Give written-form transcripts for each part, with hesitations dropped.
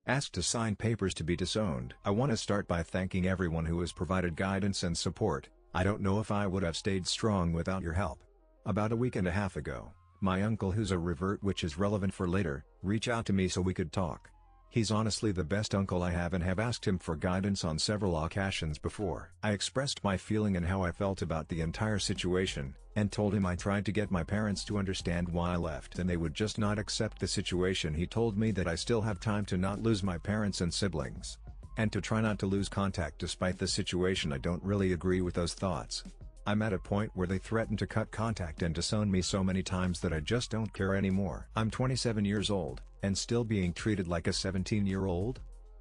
Asked to sign papers to be disowned. I want to start by thanking everyone who has provided guidance and support. I don't know if I would have stayed strong without your help. About a week and a half ago, my uncle, who's a revert, which is relevant for later, reached out to me so we could talk. He's honestly the best uncle I have and have asked him for guidance on several occasions before. I expressed my feeling and how I felt about the entire situation, and told him I tried to get my parents to understand why I left and they would just not accept the situation. He told me that I still have time to not lose my parents and siblings, and to try not to lose contact despite the situation. I don't really agree with those thoughts. I'm at a point where they threaten to cut contact and disown me so many times that I just don't care anymore. I'm 27 years old, and still being treated like a 17-year-old?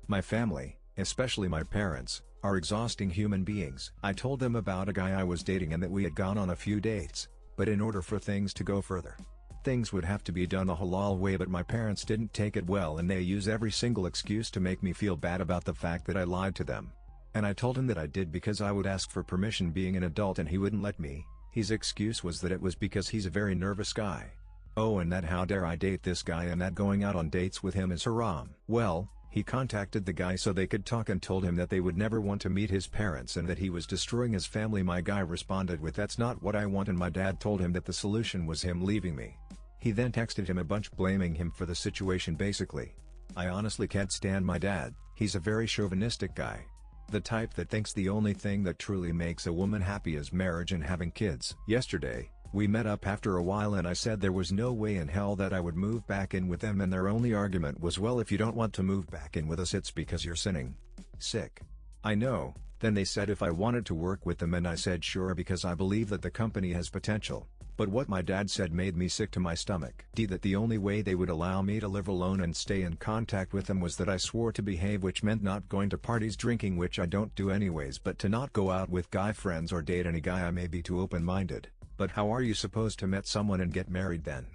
My family, especially my parents, are exhausting human beings. I told them about a guy I was dating and that we had gone on a few dates, but in order for things to go further, things would have to be done the halal way. But my parents didn't take it well and they use every single excuse to make me feel bad about the fact that I lied to them. And I told him that I did because I would ask for permission being an adult and he wouldn't let me. His excuse was that it was because he's a very nervous guy. Oh, and that how dare I date this guy and that going out on dates with him is haram. Well, he contacted the guy so they could talk and told him that they would never want to meet his parents and that he was destroying his family. My guy responded with, "That's not what I want," and my dad told him that the solution was him leaving me. He then texted him a bunch blaming him for the situation basically. I honestly can't stand my dad. He's a very chauvinistic guy. The type that thinks the only thing that truly makes a woman happy is marriage and having kids. Yesterday, we met up after a while and I said there was no way in hell that I would move back in with them, and their only argument was, "Well, if you don't want to move back in with us it's because you're sinning." Sick. I know. Then they said if I wanted to work with them and I said sure because I believe that the company has potential. But what my dad said made me sick to my stomach. That the only way they would allow me to live alone and stay in contact with them was that I swore to behave, which meant not going to parties, drinking, which I don't do anyways, but to not go out with guy friends or date any guy. I may be too open-minded, but how are you supposed to meet someone and get married then?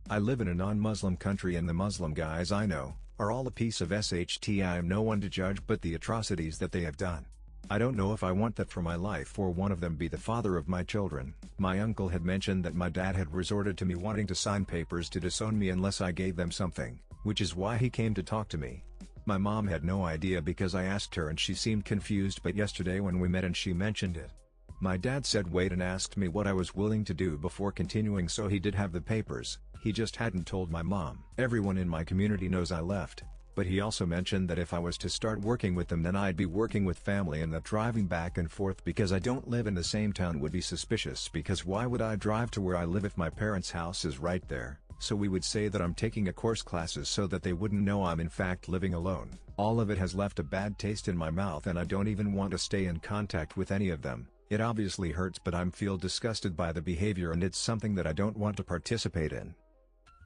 I live in a non-Muslim country and the Muslim guys I know are all a piece of SHT. I am no one to judge, but the atrocities that they have done, I don't know if I want that for my life, or one of them be the father of my children. My uncle had mentioned that my dad had resorted to me wanting to sign papers to disown me unless I gave them something, which is why he came to talk to me. My mom had no idea because I asked her and she seemed confused, but yesterday when we met and she mentioned it, my dad said wait and asked me what I was willing to do before continuing, so he did have the papers, he just hadn't told my mom. Everyone in my community knows I left. But he also mentioned that if I was to start working with them then I'd be working with family and that driving back and forth because I don't live in the same town would be suspicious, because why would I drive to where I live if my parents' house is right there? So we would say that I'm taking a course classes so that they wouldn't know I'm in fact living alone. All of it has left a bad taste in my mouth and I don't even want to stay in contact with any of them. It obviously hurts, but I feel disgusted by the behavior and it's something that I don't want to participate in.